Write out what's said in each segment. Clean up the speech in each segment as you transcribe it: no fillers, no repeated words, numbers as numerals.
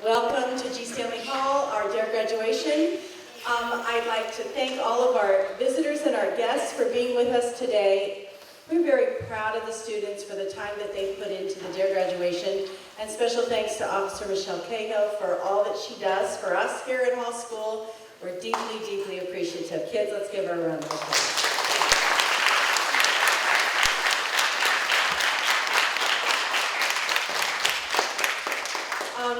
Welcome to G. Stanley Hall, our DARE graduation. I'd like to thank all of our visitors and our guests for being with us today. We're very proud of the students for the time that they put into the DARE graduation, and special thanks to Officer Michelle Cahill for all that she does for us here at Hall School. We're deeply, deeply appreciative. Kids, let's give her a round of applause.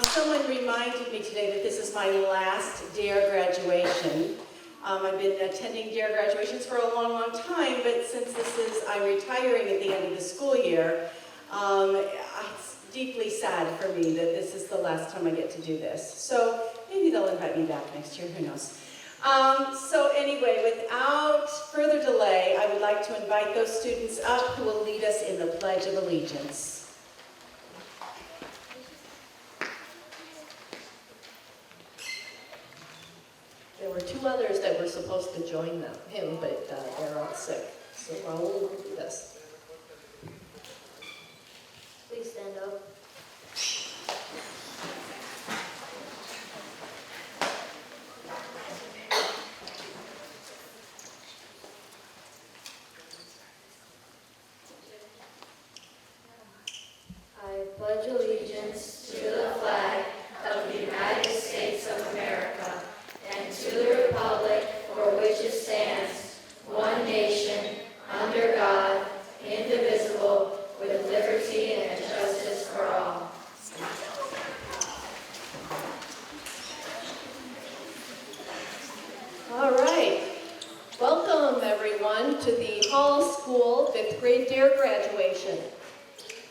Someone reminded me today that this is my last DARE graduation. I've been attending DARE graduations for a long, long time, but since I'm retiring at the end of the school year, it's deeply sad for me that this is the last time I get to do this. So maybe they'll invite me back next year, who knows. So anyway, without further delay, I would like to invite those students up who will lead us in the Pledge of Allegiance. There were two others that were supposed to join him, but they're all sick. So Raul will do this. Please stand up. I pledge allegiance to the flag of the United States of America and to the republic for which it stands, one nation, under God, indivisible, with liberty and justice for all. All right. Welcome, everyone, to the Hall School 5th grade DARE graduation.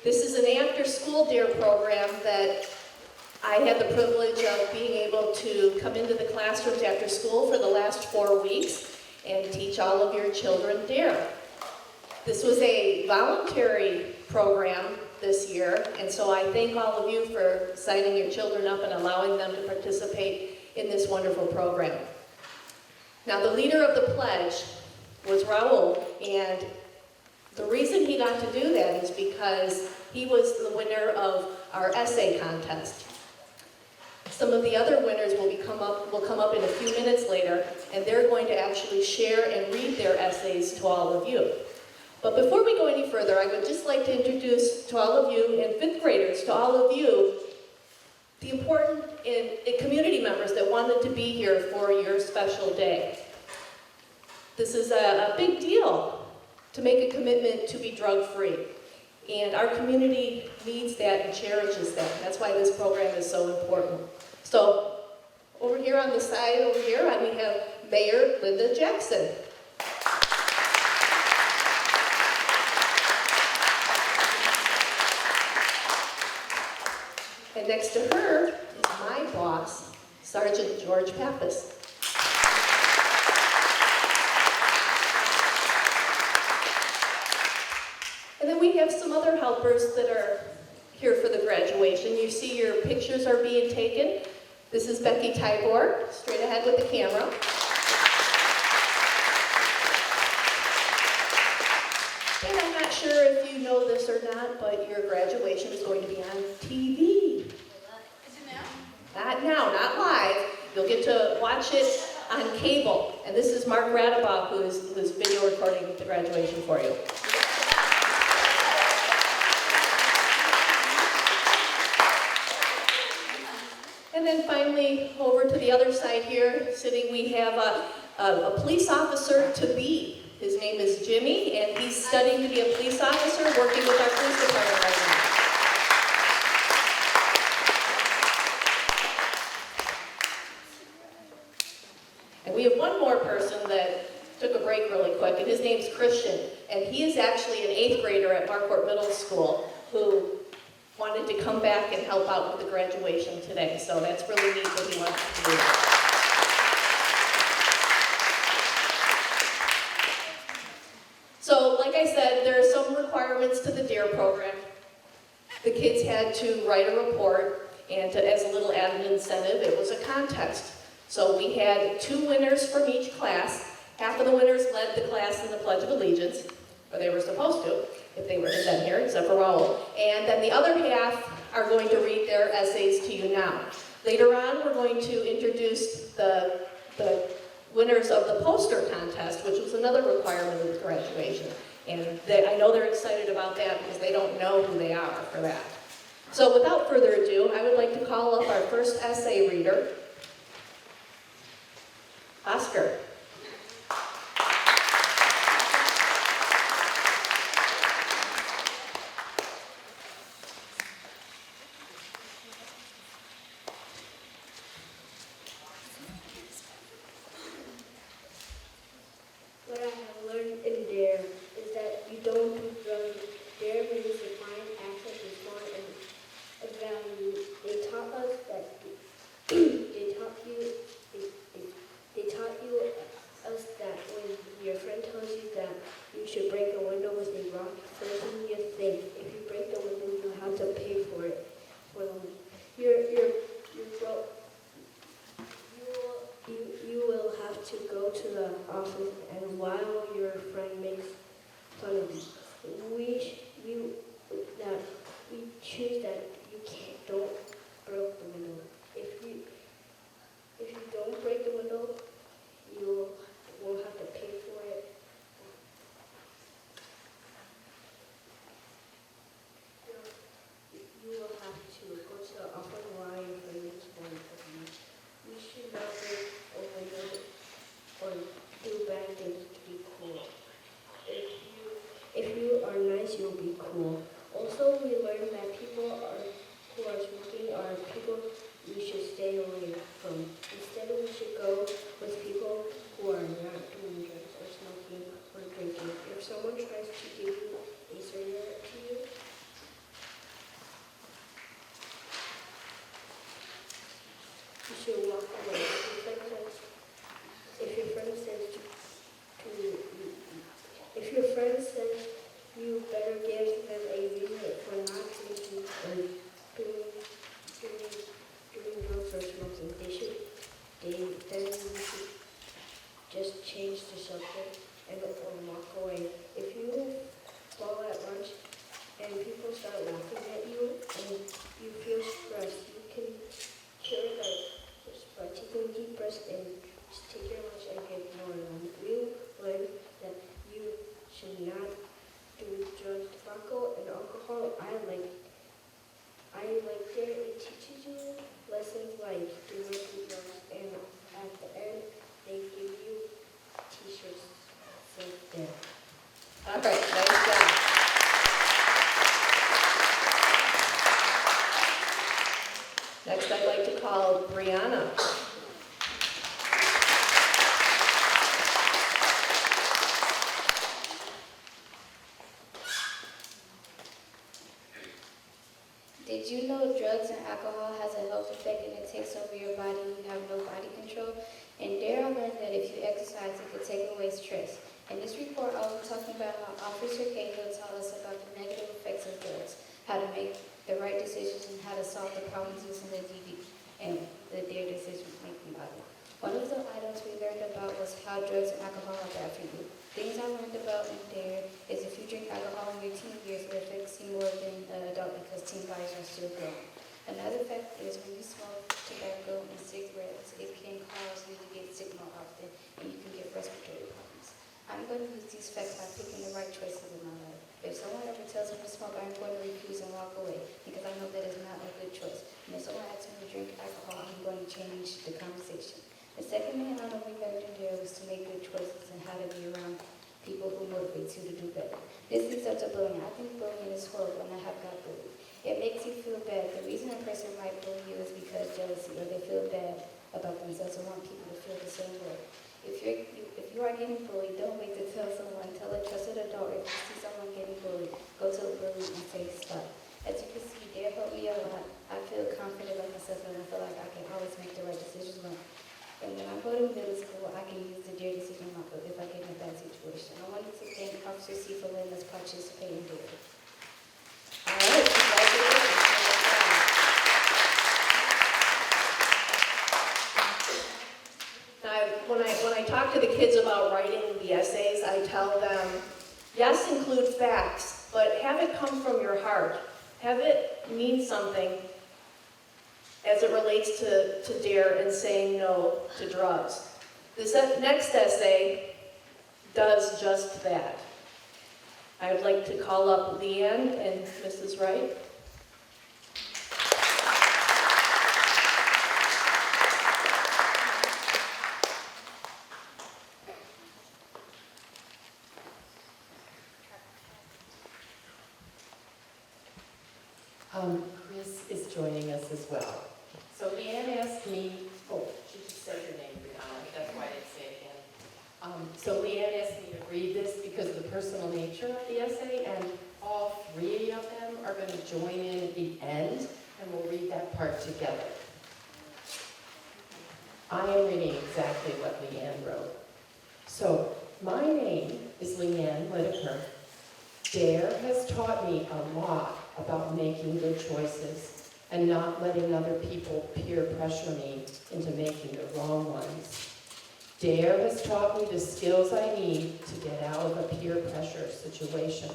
This is an after-school DARE program that I had the privilege of being able to come into the classrooms after school for the last 4 weeks and teach all of your children DARE. This was a voluntary program this year, and so I thank all of you for signing your children up and allowing them to participate in this wonderful program. Now, the leader of the pledge was Raul, and the reason he got to do that is because he was the winner of our essay contest. Some of the other winners will come up in a few minutes later, and they're going to actually share and read their essays to all of you. But before we go any further, I would just like to introduce to all of you, and 5th graders, to all of you, the important community members that wanted to be here for your special day. This is a big deal to make a commitment to be drug-free. And our community needs that and cherishes that. That's why this program is so important. So, over here on the side, over here, we have Mayor Linda Jackson. And next to her is my boss, Sergeant George Pappas. And then we have some other helpers that are here for the graduation. You see your pictures are being taken. This is Becky Tybor, straight ahead with the camera. And I'm not sure if you know this or not, but your graduation is going to be on TV. Is it now? Not now, not live. You'll get to watch it on cable. And this is Mark Radabaugh, who's video recording the graduation for you. And then finally, over to the other side here, sitting, we have a police officer to be. His name is Jimmy, and he's studying to be a police officer, working with our police department right now. And we have one more person that took a break really quick, and his name's Christian. And he is actually an 8th grader at Marquardt Middle School who wanted to come back and help out with the graduation today. So that's really neat that he wants to do that. So, like I said, there are some requirements to the DARE program. The kids had to write a report, and as a little added incentive, it was a contest. So we had 2 winners from each class. Half of the winners led the class in the Pledge of Allegiance, or they were supposed to, if they were to been here, except for Raul. And then the other half are going to read their essays to you now. Later on, we're going to introduce the winners of the poster contest, which was another requirement of graduation. And I know they're excited about that because they don't know who they are for that. So without further ado, I would like to call up our first essay reader, Oscar. What I have learned in DARE is that you don't do drugs. DARE means define, access, respond, and value. They taught us that they taught you us that when your friend tells you that you should break a window with a rock, first thing you think, if you break the window, you have to pay for it. You will have to go to the office, and while your friend makes fun of you, we choose that don't break the window. If you don't break the window, you will have to pay for it. You will have to go to the office while your friend makes fun of you. We should not break a window or do bad things to be cool. If you are nice, you'll be cool. Also, we learned that people who are smoking are people we should stay away from. Instead, we should go with people who are not doing drugs or smoking or drinking. If someone tries to give you a cigarette to you, you should walk away. If your friend says you better give them a reason for not drinking or doing drugs or smoking, then you should just change the subject or walk away. If you fall at lunch and people start laughing at you and you feel stressed, you can cure that just by taking deep breaths and just take your lunch and ignore them. We learned that you should not do drugs, tobacco, and alcohol. I like there. It teaches you lessons like do not do drugs, and at the end, they give you t-shirts safe there. All right, nice job. Next, I'd like to call Brianna. Did you know drugs and alcohol has a health effect and it takes over your body and you have no body control? And there I learned that if you exercise, it could take away stress. In this report, I was talking about how Officer Cahill taught us about the negative effects of drugs, how to make the right decisions, and how to solve the problems using the DD and their decision-making body. One of the items we learned about was how drugs and alcohol are bad for you. Things I learned about in there is if you drink alcohol in your teen years, it affects you more than an adult because teen bodies are still growing. Another fact is when you smoke tobacco and cigarettes, it can cause you to get sick more often and you can get respiratory problems. I'm going to use these facts by picking the right choices in my life. If someone ever tells me to smoke, I'm going to refuse and walk away because I know that is not a good choice. And if someone asks me to drink alcohol, I'm going to change the conversation. The second main item we learned in there was to make good choices and how to be around people who motivate you to do better. This leads up to bullying. I think bullying is horrible and I have got bullied. It makes you feel bad. The reason a person might bully you is because jealousy or they feel bad about themselves and want people to feel the same way. If you are getting bullied, don't wait to tell someone. Tell a trusted adult. If you see someone getting bullied, go to the bully and say stop. As you can see, they helped me a lot. I feel confident about myself and I feel like I can always make the right decisions and when I go to middle school, I can use the DARE decision model if I get in a bad situation. I wanted to thank Officer C for letting us participate in DARE. All right, congratulations. Now, when I talk to the kids about writing the essays, I tell them, yes, include facts, but have it come from your heart. Have it mean something as it relates to DARE and saying no to drugs. This next essay does just that. I would like to call up Leanne and Mrs. Wright. Chris is joining us as well. So Leanne asked me, oh, she just said your name, Brianna, that's why I didn't say it again. So Leanne asked me to read this because of the personal nature of the essay, and all three of them are going to join in at the end, and we'll read that part together. I am reading exactly what Leanne wrote. So, my name is Leanne Whitaker. DARE has taught me a lot about making good choices and not letting other people peer pressure me into making the wrong ones. DARE has taught me the skills I need to get out of a peer pressure situation.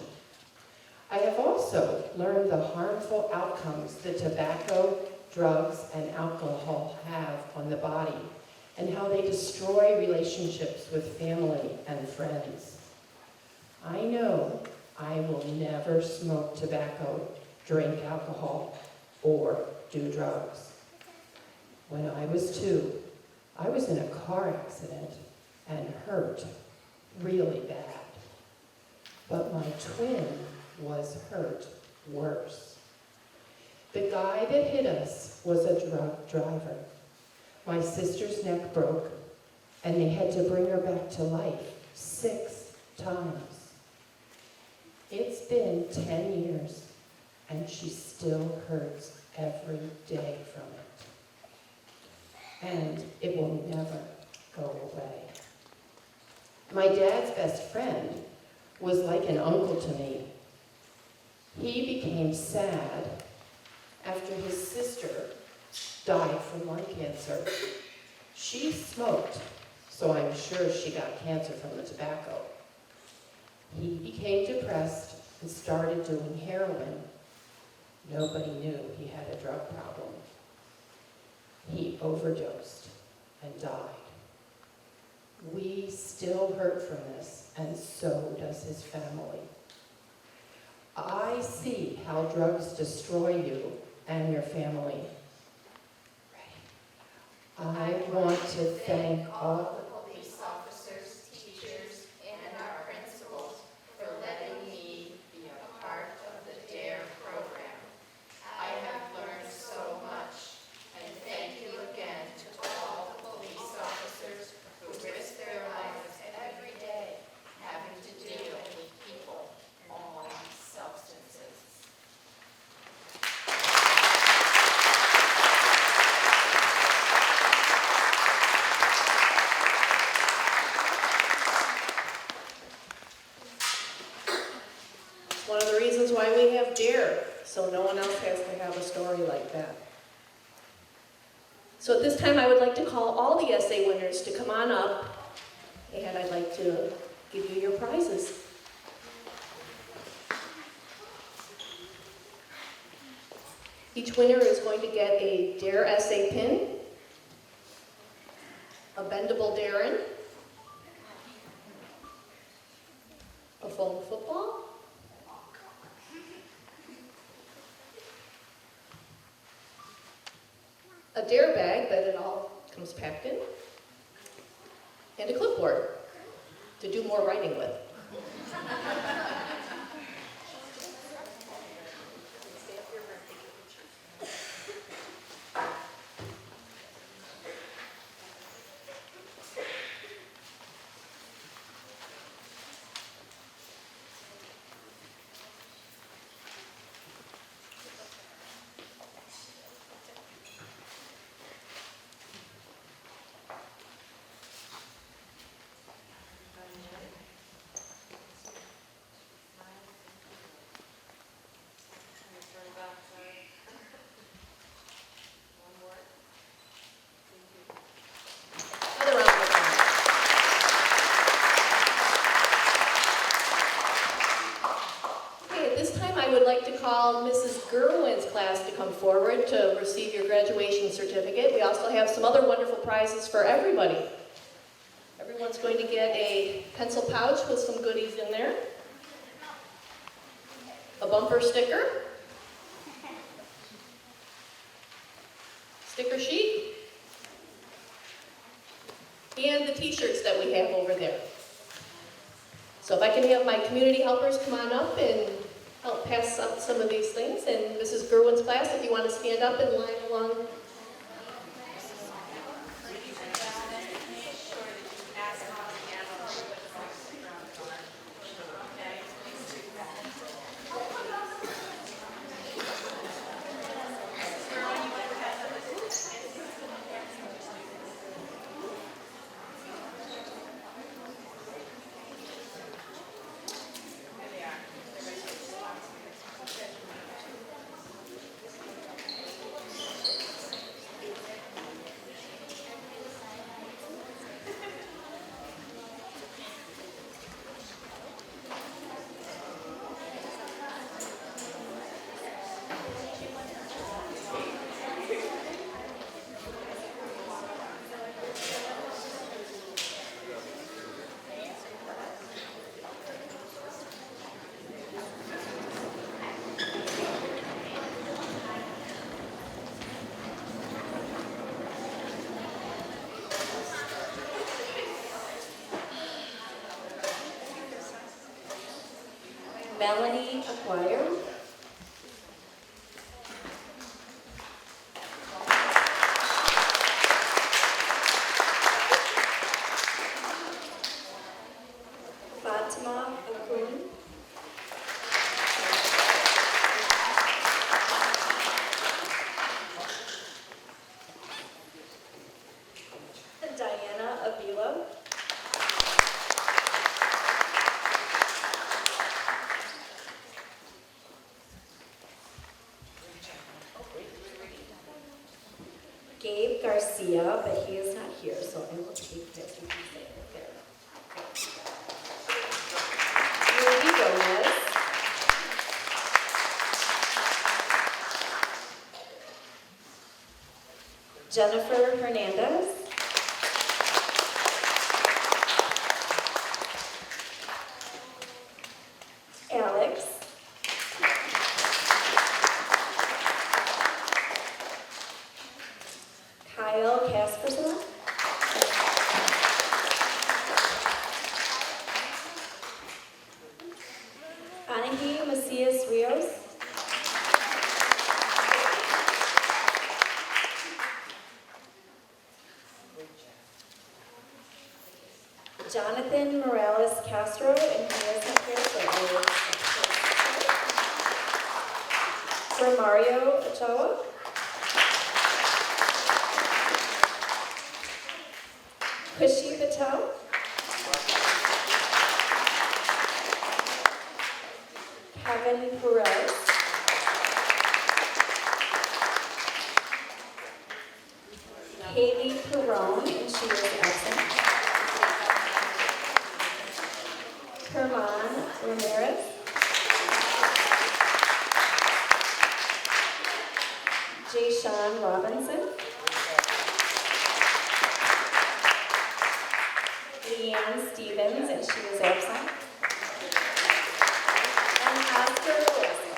I have also learned the harmful outcomes that tobacco, drugs, and alcohol have on the body, and how they destroy relationships with family and friends. I know I will never smoke tobacco, drink alcohol, or do drugs. When I was 2, I was in a car accident and hurt really bad. But my twin was hurt worse. The guy that hit us was a drug driver. My sister's neck broke, and they had to bring her back to life 6 times. It's been 10 years, and she still hurts every day from it. And it will never go away. My dad's best friend was like an uncle to me. He became sad after his sister died from lung cancer. She smoked, so I'm sure she got cancer from the tobacco. He became depressed and started doing heroin. Nobody knew he had a drug problem. He overdosed and died. We still hurt from this, and so does his family. I see how drugs destroy you and your family. I want to thank all the police officers, teachers, and our principals for letting me be a part of the DARE program. I have learned so much, and thank you again to all the police officers who risk their lives every day having to deal with people on substances. It's one of the reasons why we have DARE, so no one else has to have a story like that. So at this time, I would like to call all the essay winners to come on up, and I'd like to give you your prizes. Each winner is going to get a DARE essay pin, a bendable Darren, a foam football, a DARE bag that it all comes packed in, and a clipboard to do more writing with. call Mrs. Gerwin's class to come forward to receive your graduation certificate. We also have some other wonderful prizes for everybody. Everyone's going to get a pencil pouch with some goodies in there, a bumper sticker, sticker sheet, and the t-shirts that we have over there. So if I can have my community helpers come on up and help pass up some of these things, and Mrs. Gerwin's class, if you want to stand up and line along. Melanie Acquire. Fatima Akun. Diana Avila. Gabe Garcia, but he is not here, so I will take this. You can say it there. Ruby Gomez. Jennifer Hernandez. Alex. Kyle Casperson. Anahi Macias Rios. Jonathan Morales Castro, and he is not here, so I will for Mario Ochoa. Kushi Patel. Kevin Perez. Haley Perone, and she is absent. Herman Ramirez. Jayshawn Robinson. Leanne Stevens, and she is absent. And Oscar Wilson.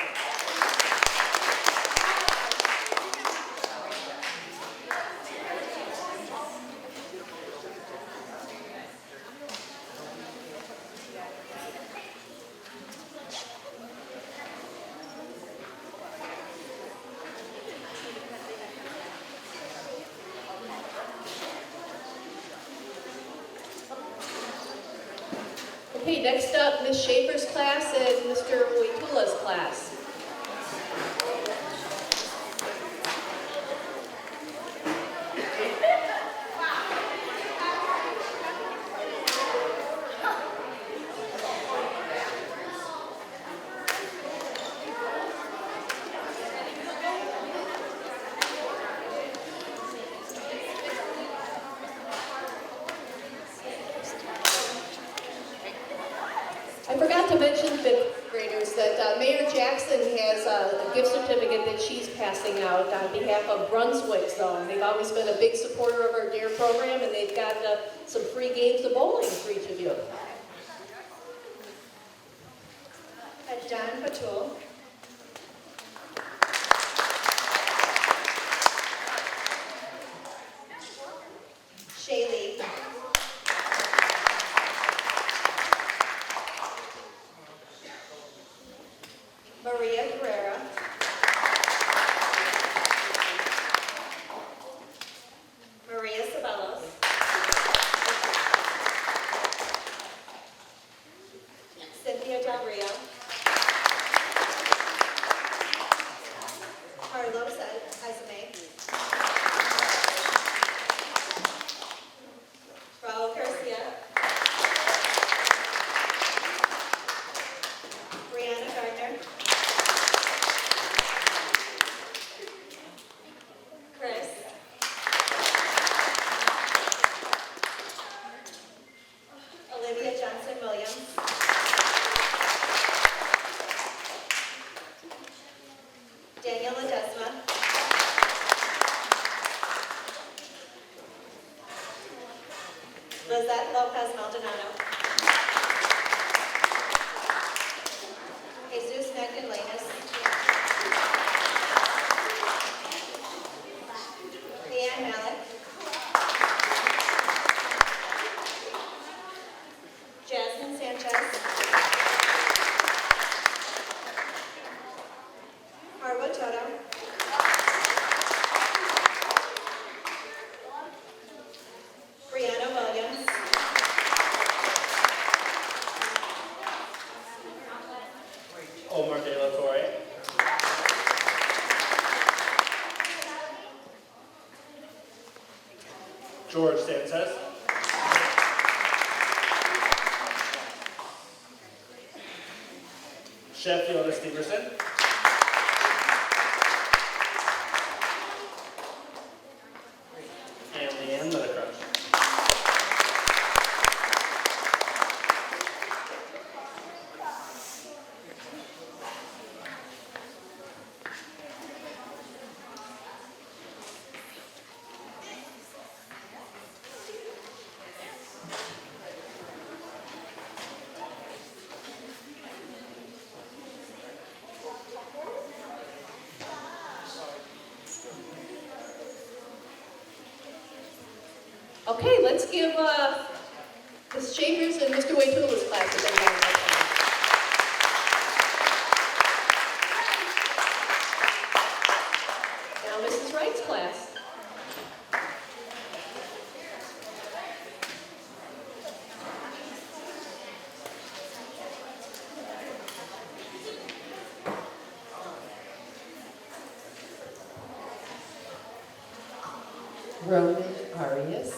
Okay, next up, Ms. Schaefer's class and Mr. Waitula's class. I forgot to mention, fifth graders, that Mayor Jackson has certificate that she's passing out on behalf of Brunswick Zone. They've always been a big supporter of our DARE program, and they've got some free games of bowling for each of you. John Patul. Shaylee. Maria Carrera. Maria Sabelos. Cynthia Del Rio. Carlos Isame. Raul Garcia. Brianna Gardner. Chris. Olivia Johnson Williams. Daniel Ledesma. Lizette Lopez Maldonado. Jesus Magdalenas. Leanne Malik. Jasmine Sanchez. Harwood Toto. Brianna Williams. Omar De La Torre. George Sanchez. Chef Fiona Steverson. And Leanne Littercrush. Okay, let's give Ms. Chambers and Mr. Waitula's class a big round of applause. Now Mrs. Wright's class. Roman Arias.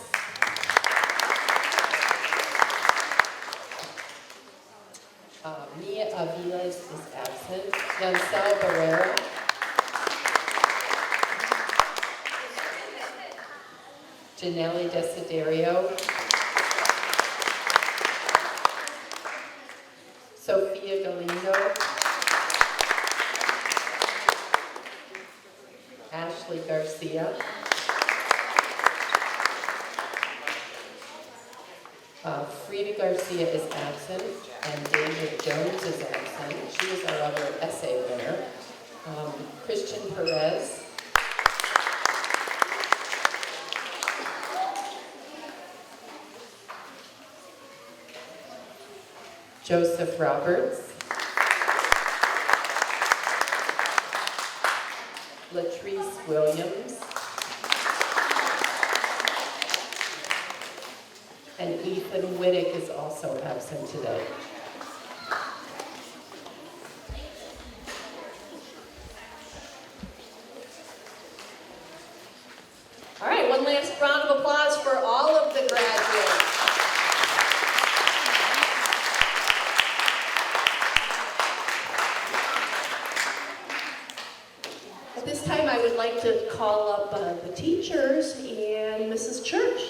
Mia Aviles is absent. Yancel Barrera. Janelle Desiderio. Sophia Galindo. Ashley Garcia. Frida Garcia is absent, and David Jones is absent. She is our other essay winner. Christian Perez. Joseph Roberts. Latrice Williams. And Ethan Whittick is also absent today. All right, one last round of applause for all of the graduates. At this time, I would like to call up the teachers and Mrs. Church.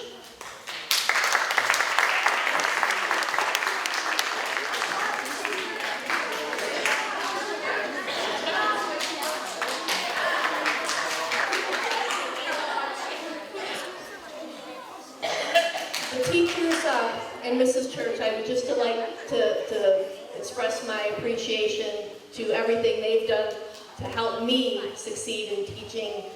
And Mrs. Church, I would just like to express my appreciation to everything they've done to help me succeed in teaching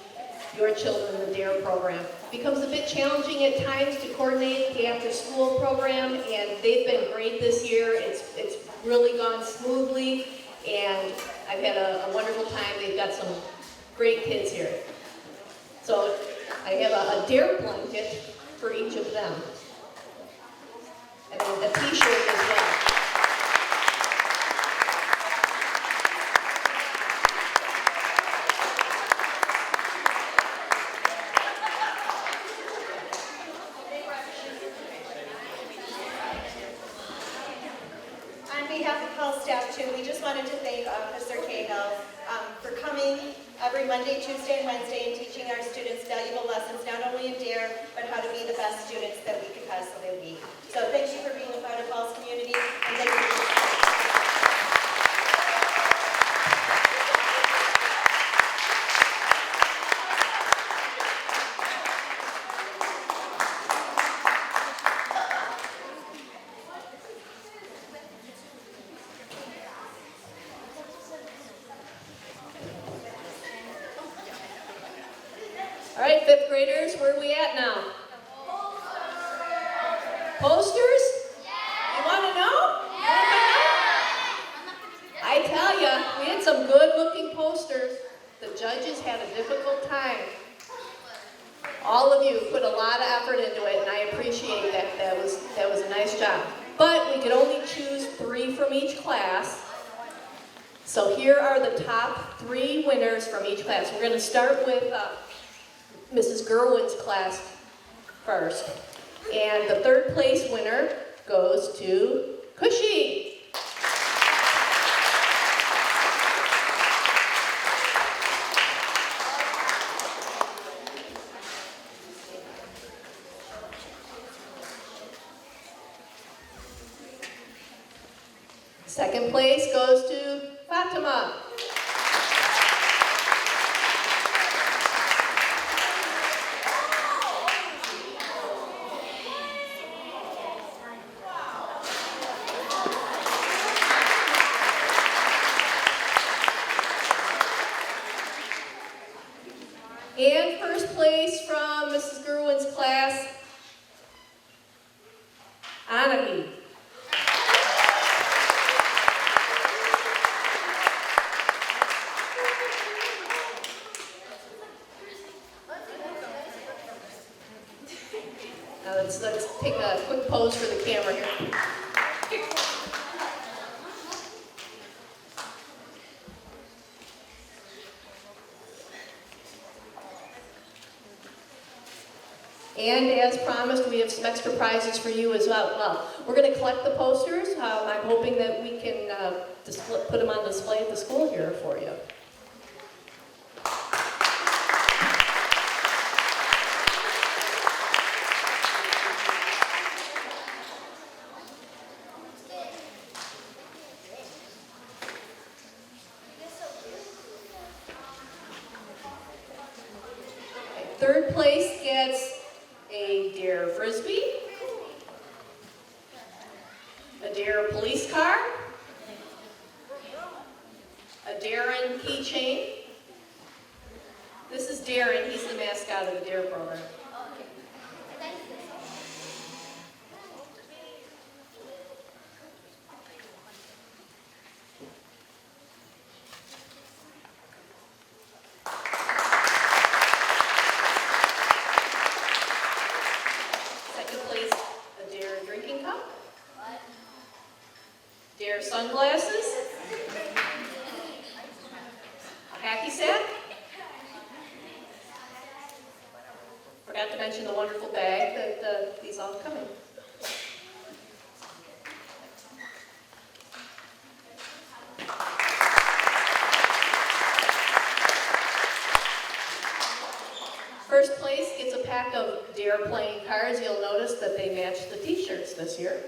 your children the DARE program. It becomes a bit challenging at times to coordinate the after-school program, and they've been great this year. It's really gone smoothly, and I've had a wonderful time. They've got some great kids here. So I have a DARE blanket for each of them, and a t-shirt as well. On behalf of Hall staff too, we just wanted to thank Officer Cahill for coming every Monday, Tuesday, and Wednesday and teaching our students valuable lessons, not only in DARE, but how to be the best students that we could possibly be. So thank you for being a part of Hall's community, and thank you. All right, fifth graders, where are we at now? Posters? You want to know? I tell you, we had some good-looking posters. The judges had a difficult time. All of you put a lot of effort into it, and I appreciate that. That was a nice job. But we could only choose 3 from each class. So here are the top 3 winners from each class. We're going to start with Mrs. Gerwin's class first. And the 3rd place winner goes to Cushy. Second place goes to Fatima. And first place from Mrs. Gerwin's class, Anahi. Now let's take a quick pose for the camera here. And as promised, we have some extra prizes for you as well. We're going to collect the posters. I'm hoping that we can put them on display at the school here for you. Third place gets a DARE Frisbee, a DARE police car, a Darren keychain. This is Darren, he's the mascot of the DARE program. DARE sunglasses, a hacky sack. Forgot to mention the wonderful bag that these all come in. First place gets a pack of DARE playing cards. You'll notice that they match the t-shirts this year.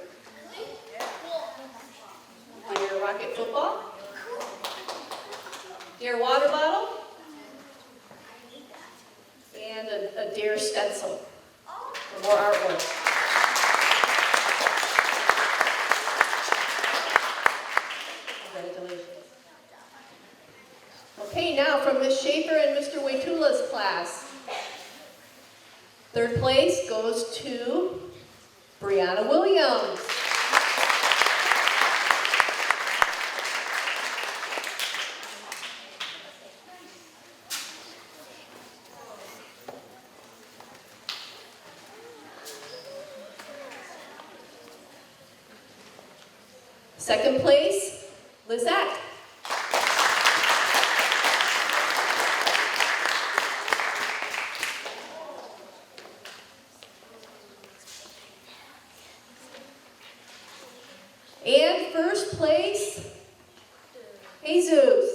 DARE rocket football, DARE water bottle, and a DARE stencil for more artwork. Okay, now from Ms. Schaefer and Mr. Waitula's class. Third place goes to Brianna Williams. Second place, Lizette. And first place, Jesus.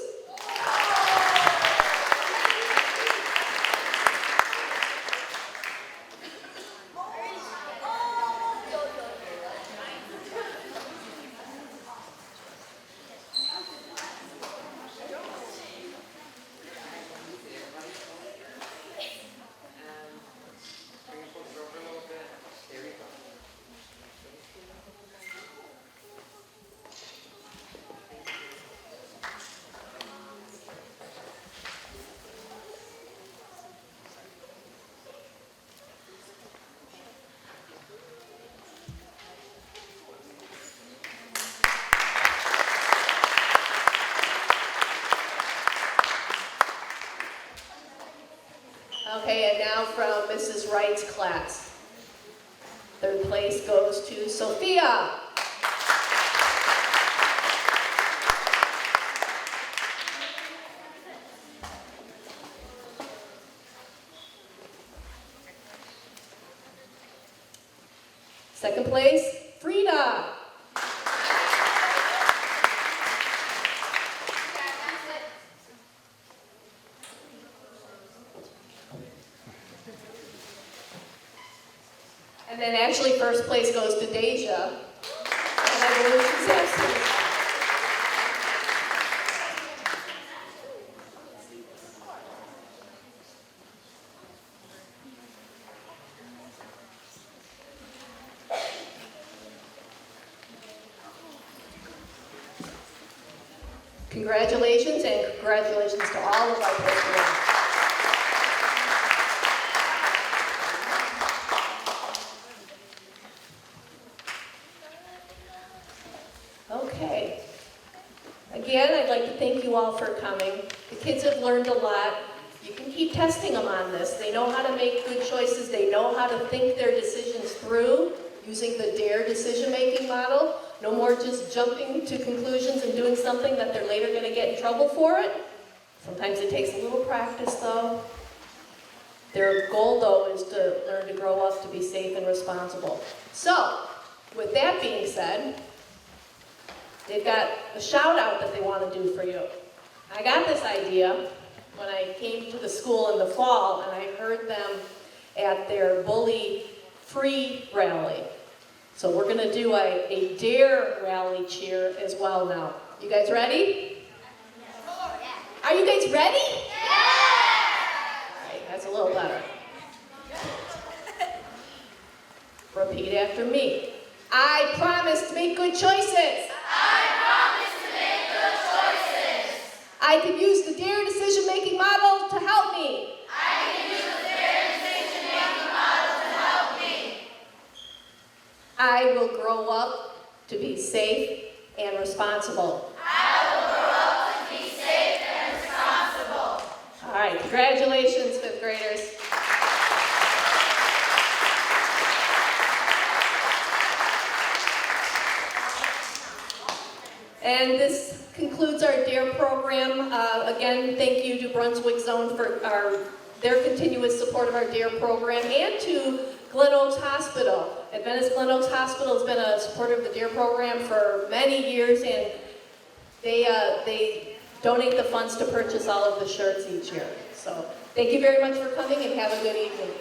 Okay, and now from Mrs. Wright's class. Third place goes to Sophia. Second place, Frida. And then actually first place goes to Deja. And I believe she's absent. Congratulations, and congratulations to all of our personnel. Okay. Again, I'd like to thank you all for coming. The kids have learned a lot. You can keep testing them on this. They know how to make good choices. They know how to think their decisions through using the DARE decision-making model. No more just jumping to conclusions and doing something that they're later going to get in trouble for it. Sometimes it takes a little practice, though. Their goal, though, is to learn to grow up to be safe and responsible. So, with that being said, they've got a shout out that they want to do for you. I got this idea when I came to the school in the fall and I heard them at their Bully Free rally. So we're going to do a DARE rally cheer as well now. You guys ready? Are you guys ready? All right, that's a little better. Repeat after me. I promise to make good choices. I can use the DARE decision-making model to help me. I will grow up to be safe and responsible. All right, congratulations, fifth graders. And this concludes our DARE program. Again, thank you to Brunswick Zone for their continuous support of our DARE program, and to Glen Oaks Hospital. Adventist Glen Oaks Hospital has been a supporter of the DARE program for many years, and they donate the funds to purchase all of the shirts each year. So thank you very much for coming, and have a good evening.